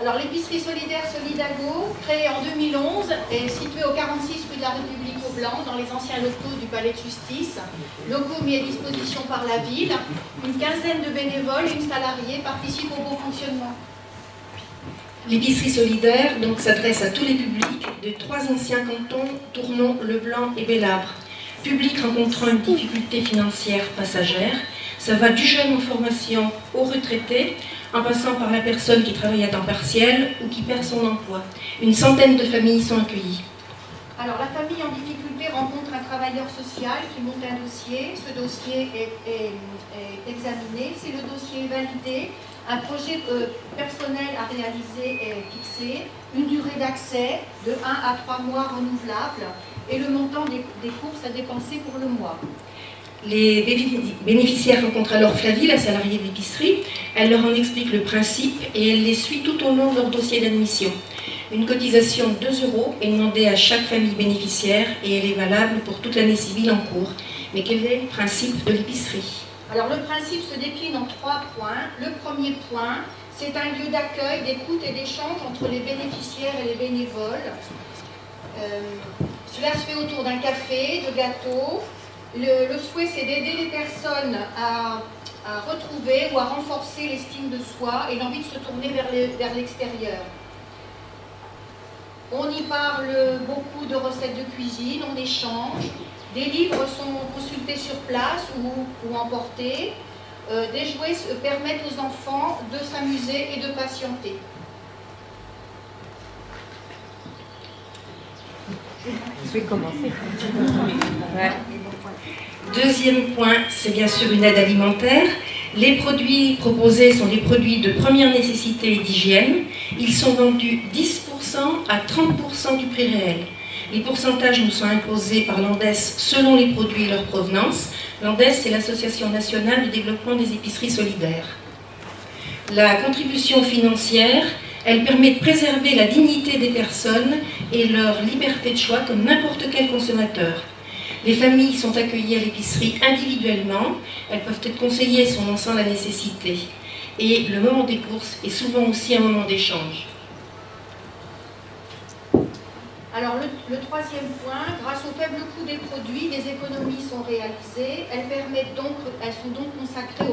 Alors l'épicerie solidaire Solidago, créée en 2011, est située au 46 rue de la République au Blanc, dans les anciens locaux du Palais de Justice. Locaux mis à disposition par la ville. Une quinzaine de bénévoles et une salariée participent au bon fonctionnement. L'épicerie solidaire s'adresse à tous les publics des 3 anciens cantons, Tournon, Leblanc et Bellabre. Public rencontrant une difficulté financière passagère, ça va du jeune en formation au retraité, en passant par la personne qui travaille à temps partiel ou qui perd son emploi. Une centaine de familles sont accueillies. Alors la famille en difficulté rencontre un travailleur social qui monte un dossier. Ce dossier est examiné. Si le dossier est validé, un projet personnel à réaliser est fixé, une durée d'accès de 1 à 3 mois renouvelable et le montant des courses à dépenser pour le mois. Les bénéficiaires rencontrent alors Flavie, la salariée de l'épicerie. Elle leur en explique le principe et elle les suit tout au long de leur dossier d'admission. Une cotisation de 2 € est demandée à chaque famille bénéficiaire et elle est valable pour toute l'année civile en cours. Mais quel est le principe de l'épicerie ? Alors le principe se décline en 3 points. Le premier point, c'est un lieu d'accueil, d'écoute et d'échange entre les bénéficiaires et les bénévoles. Cela se fait autour d'un café, de gâteaux. Le souhait, c'est d'aider les personnes à retrouver ou à renforcer l'estime de soi et l'envie de se tourner vers l'extérieur. On y parle beaucoup de recettes de cuisine, on échange. Des livres sont consultés sur place ou emportés. Des jouets permettent aux enfants de s'amuser et de patienter. Je vais commencer. Ouais. Deuxième point, c'est bien sûr une aide alimentaire. Les produits proposés sont des produits de première nécessité et d'hygiène. Ils sont vendus 10% à 30% du prix réel. Les pourcentages nous sont imposés par l'ANDES selon les produits et leur provenance. L'ANDES, c'est l'Association nationale de développement des épiceries solidaires. La contribution financière, elle permet de préserver la dignité des personnes et leur liberté de choix comme n'importe quel consommateur. Les familles sont accueillies à l'épicerie individuellement, elles peuvent être conseillées selon la nécessité. Et le moment des courses est souvent aussi un moment d'échange. Alors le troisième point, grâce au faible coût des produits, des économies sont réalisées. Elles sont donc consacrées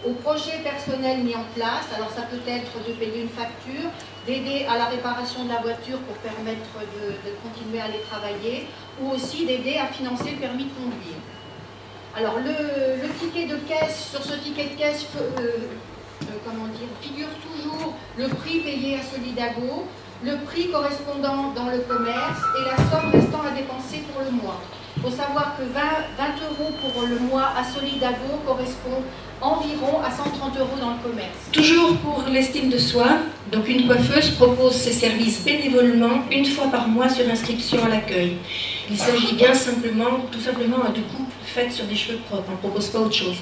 aux projets personnels mis en place. Alors ça peut être de payer une facture, d'aider à la réparation de la voiture pour permettre de continuer à aller travailler, ou aussi d'aider à financer le permis de conduire. Alors le ticket de caisse, sur ce ticket de caisse figure toujours le prix payé à Solidago, le prix correspondant dans le commerce et la somme restant à dépenser pour le mois. Il faut savoir que 20 € pour le mois à Solidago correspond environ à 130 € dans le commerce. Toujours pour l'estime de soi, donc une coiffeuse propose ses services bénévolement une fois par mois sur inscription à l'accueil. Il s'agit tout simplement de coupes faites sur des cheveux propres, on ne propose pas autre chose.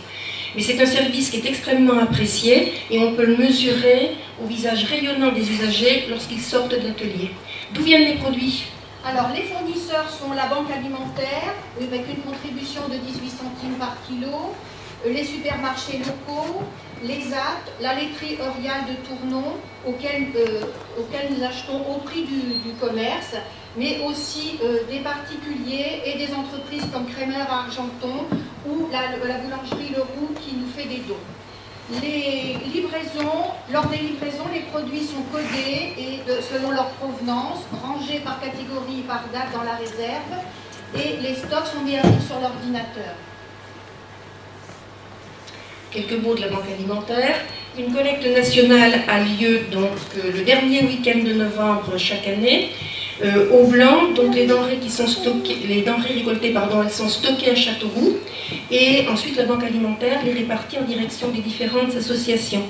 Mais c'est un service qui est extrêmement apprécié et on peut le mesurer au visage rayonnant des usagers lorsqu'ils sortent de l'atelier. D'où viennent les produits ? Alors les fournisseurs sont la banque alimentaire avec une contribution de 18 centimes par kilo, les supermarchés locaux, l'EXAT, la laiterie Orial de Tournon, auquel nous achetons au prix du commerce, mais aussi des particuliers et des entreprises comme Crémer à Argenton ou la boulangerie Leroux qui nous fait des dons. Lors des livraisons, les produits sont codés et selon leur provenance, rangés par catégorie et par date dans la réserve, et les stocks sont mis à jour sur l'ordinateur. Quelques mots de la banque alimentaire. Une collecte nationale a lieu le dernier week-end de novembre chaque année. Au Blanc, donc les denrées récoltées, elles sont stockées à Châteauroux et ensuite la banque alimentaire les répartit en direction des différentes associations.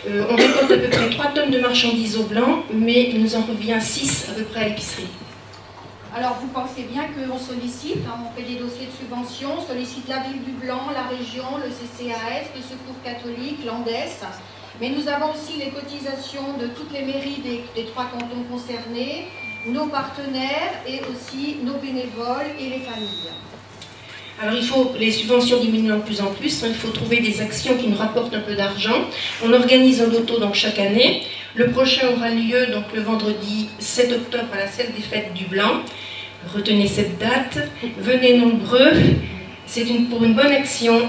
On récolte à peu près 3 tonnes de marchandises au Blanc, mais il nous en revient 6 à peu près à l'épicerie. Alors vous pensez bien qu'on sollicite, on fait des dossiers de subvention, on sollicite la ville du Blanc, la région, le CCAS, le Secours catholique, l'ANDES, mais nous avons aussi les cotisations de toutes les mairies des 3 cantons concernés, nos partenaires et aussi nos bénévoles et les familles. Alors les subventions diminuent de plus en plus, il faut trouver des actions qui nous rapportent un peu d'argent. On organise un loto donc chaque année. Le prochain aura lieu donc le vendredi 7 octobre à la salle des fêtes du Blanc. Retenez cette date, venez nombreux, c'est pour une bonne action.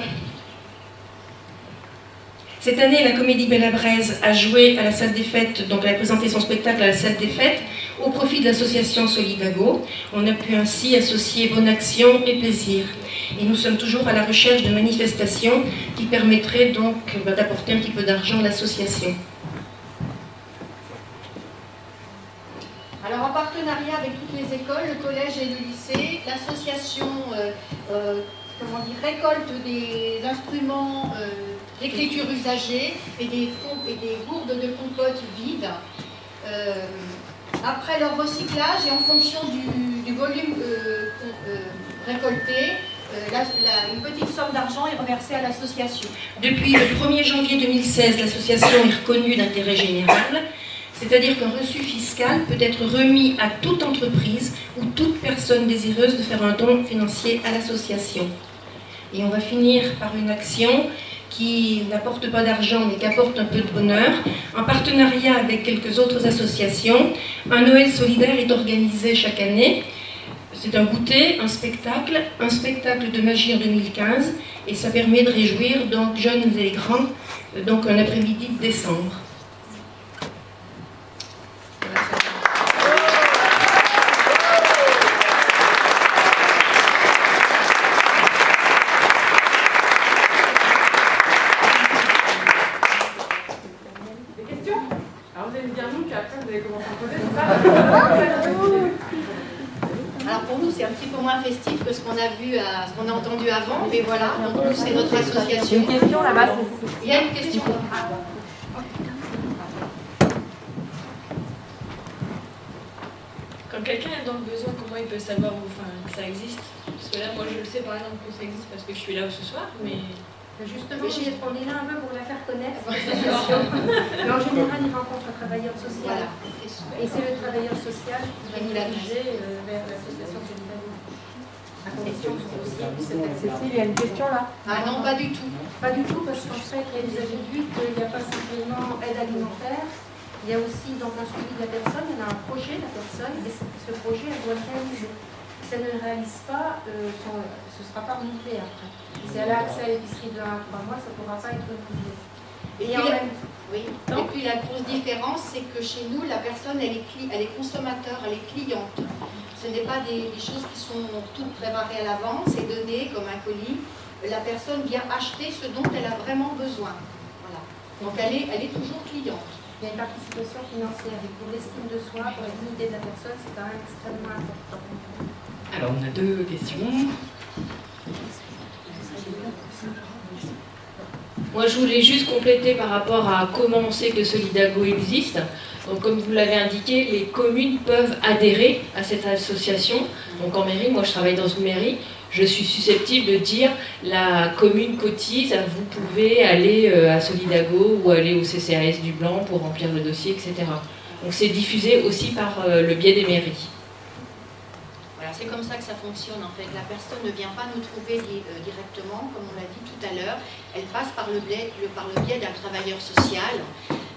Cette année, la Comédie Belle à Braise a joué à la salle des fêtes, donc elle a présenté son spectacle à la salle des fêtes, au profit de l'association Solidago. On a pu ainsi associer bonne action et plaisir. Et nous sommes toujours à la recherche de manifestations qui permettraient donc d'apporter un petit peu d'argent à l'association. Alors en partenariat avec toutes les écoles, le collège et le lycée, l'association récolte des instruments d'écriture usagés et des gourdes de compote vides. Après leur recyclage et en fonction du volume récolté, une petite somme d'argent est reversée à l'association. Depuis le 1er janvier 2016, l'association est reconnue d'intérêt général, c'est-à-dire qu'un reçu fiscal peut être remis à toute entreprise ou toute personne désireuse de faire un don financier à l'association. Et on va finir par une action qui n'apporte pas d'argent mais qui apporte un peu de bonheur. En partenariat avec quelques autres associations, un Noël solidaire est organisé chaque année. C'est un goûter, un spectacle de magie en 2015, et ça permet de réjouir donc jeunes et grands, donc un après-midi de décembre. Alors pour nous c'est un petit peu moins festif que ce qu'on a vu, ce qu'on a entendu avant, mais voilà, donc nous c'est notre association. Une question là-bas. Il y a une question. Quand quelqu'un est dans le besoin, comment il peut savoir que ça existe? Parce que là, moi je le sais par exemple que ça existe parce que je suis là ce soir, mais... Justement, on est là un peu pour la faire connaître, cette association. Mais en général, il rencontre un travailleur social. Voilà. Et c'est le travailleur social qui va nous diriger vers l'association Solidago. À condition que aussi puisse être accessible. Il y a une question là. Ah non, pas du tout. Pas du tout, parce qu'en fait, les adultes, il n'y a pas simplement aide alimentaire. Il y a aussi donc un suivi de la personne, il y a un projet de la personne, et ce projet, elle doit le réaliser. Si elle ne le réalise pas, ce ne sera pas renouvelé après. Si elle a accès à l'épicerie de 1 à 3 mois, ça ne pourra pas être renouvelé. Et puis la grosse différence, c'est que chez nous, la personne, elle est consommateur, elle est cliente. Ce n'est pas des choses qui sont toutes préparées à l'avance et données comme un colis. La personne vient acheter ce dont elle a vraiment besoin. Voilà. Donc elle est toujours cliente. Il y a une participation financière et pour l'estime de soi, pour la dignité de la personne, c'est quand même extrêmement important. Alors, on a deux questions. Moi, je voulais juste compléter par rapport à comment on sait que Solidago existe. Donc, comme vous l'avez indiqué, les communes peuvent adhérer à cette association. Donc, en mairie, moi je travaille dans une mairie, je suis susceptible de dire la commune cotise, vous pouvez aller à Solidago ou aller au CCAS du Blanc pour remplir le dossier, etc. Donc, c'est diffusé aussi par le biais des mairies. C'est comme ça que ça fonctionne en fait. La personne ne vient pas nous trouver directement, comme on l'a dit tout à l'heure. Elle passe par le biais d'un travailleur social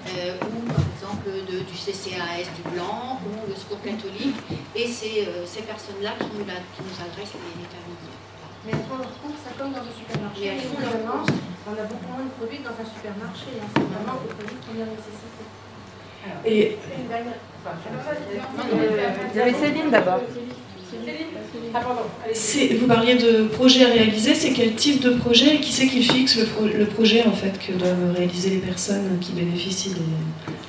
ou par exemple du CCAS du Blanc ou le Secours catholique. Et c'est ces personnes-là qui nous adressent les familles. Mais par contre, ça comme dans un supermarché, on a beaucoup moins de produits dans un supermarché. C'est vraiment des produits de première nécessité. Et Vous avez Céline d'abord. vous parliez de projet à réaliser, c'est quel type de projet et qui c'est qui fixe le projet en fait que doivent réaliser les personnes qui bénéficient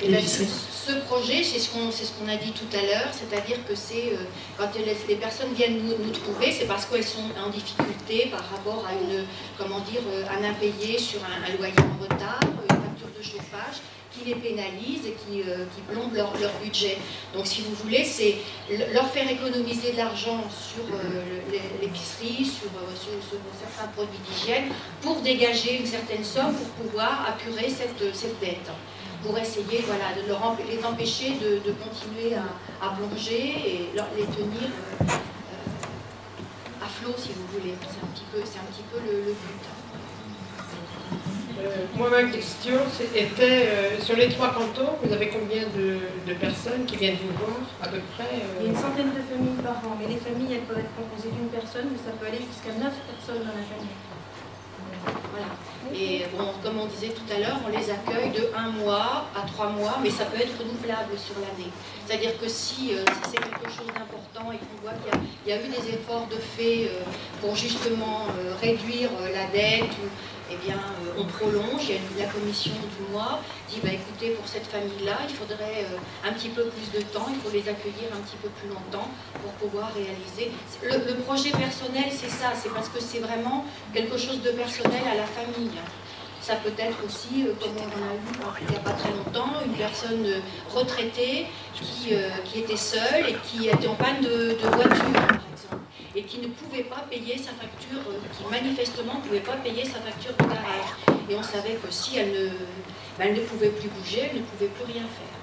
des épiceries? Ce projet, c'est ce qu'on a dit tout à l'heure, c'est-à-dire que quand les personnes viennent nous trouver, c'est parce qu'elles sont en difficulté par rapport à un impayé sur un loyer en retard, une facture de chauffage qui les pénalise et qui plombe leur budget. Donc si vous voulez, c'est leur faire économiser de l'argent sur l'épicerie, sur certains produits d'hygiène, pour dégager une certaine somme pour pouvoir apurer cette dette. Pour essayer de les empêcher de continuer à plonger et les tenir à flot, si vous voulez. C'est un petit peu le but. Moi, ma question était, sur les 3 cantons, vous avez combien de personnes qui viennent vous voir, à peu près Il y a une centaine de familles par an, mais les familles, elles peuvent être composées d'une personne, mais ça peut aller jusqu'à 9 personnes dans la famille. Voilà. Et bon, comme on disait tout à l'heure, on les accueille de 1 mois à 3 mois, mais ça peut être renouvelable sur l'année. C'est-à-dire que si c'est quelque chose d'important et qu'on voit qu'il y a eu des efforts de fait pour justement réduire la dette, eh bien, on prolonge. Il y a la commission du mois dit, écoutez, pour cette famille-là, il faudrait un petit peu plus de temps, il faut les accueillir un petit peu plus longtemps pour pouvoir réaliser. Le projet personnel, c'est ça, c'est parce que c'est vraiment quelque chose de personnel à la famille. Ça peut être aussi, comme on en a eu il n'y a pas très longtemps, une personne retraitée qui était seule et qui était en panne de voiture, par exemple, et qui ne pouvait pas payer sa facture, qui manifestement ne pouvait pas payer sa facture de garage. Et on savait que si elle ne pouvait plus bouger, elle ne pouvait plus rien faire.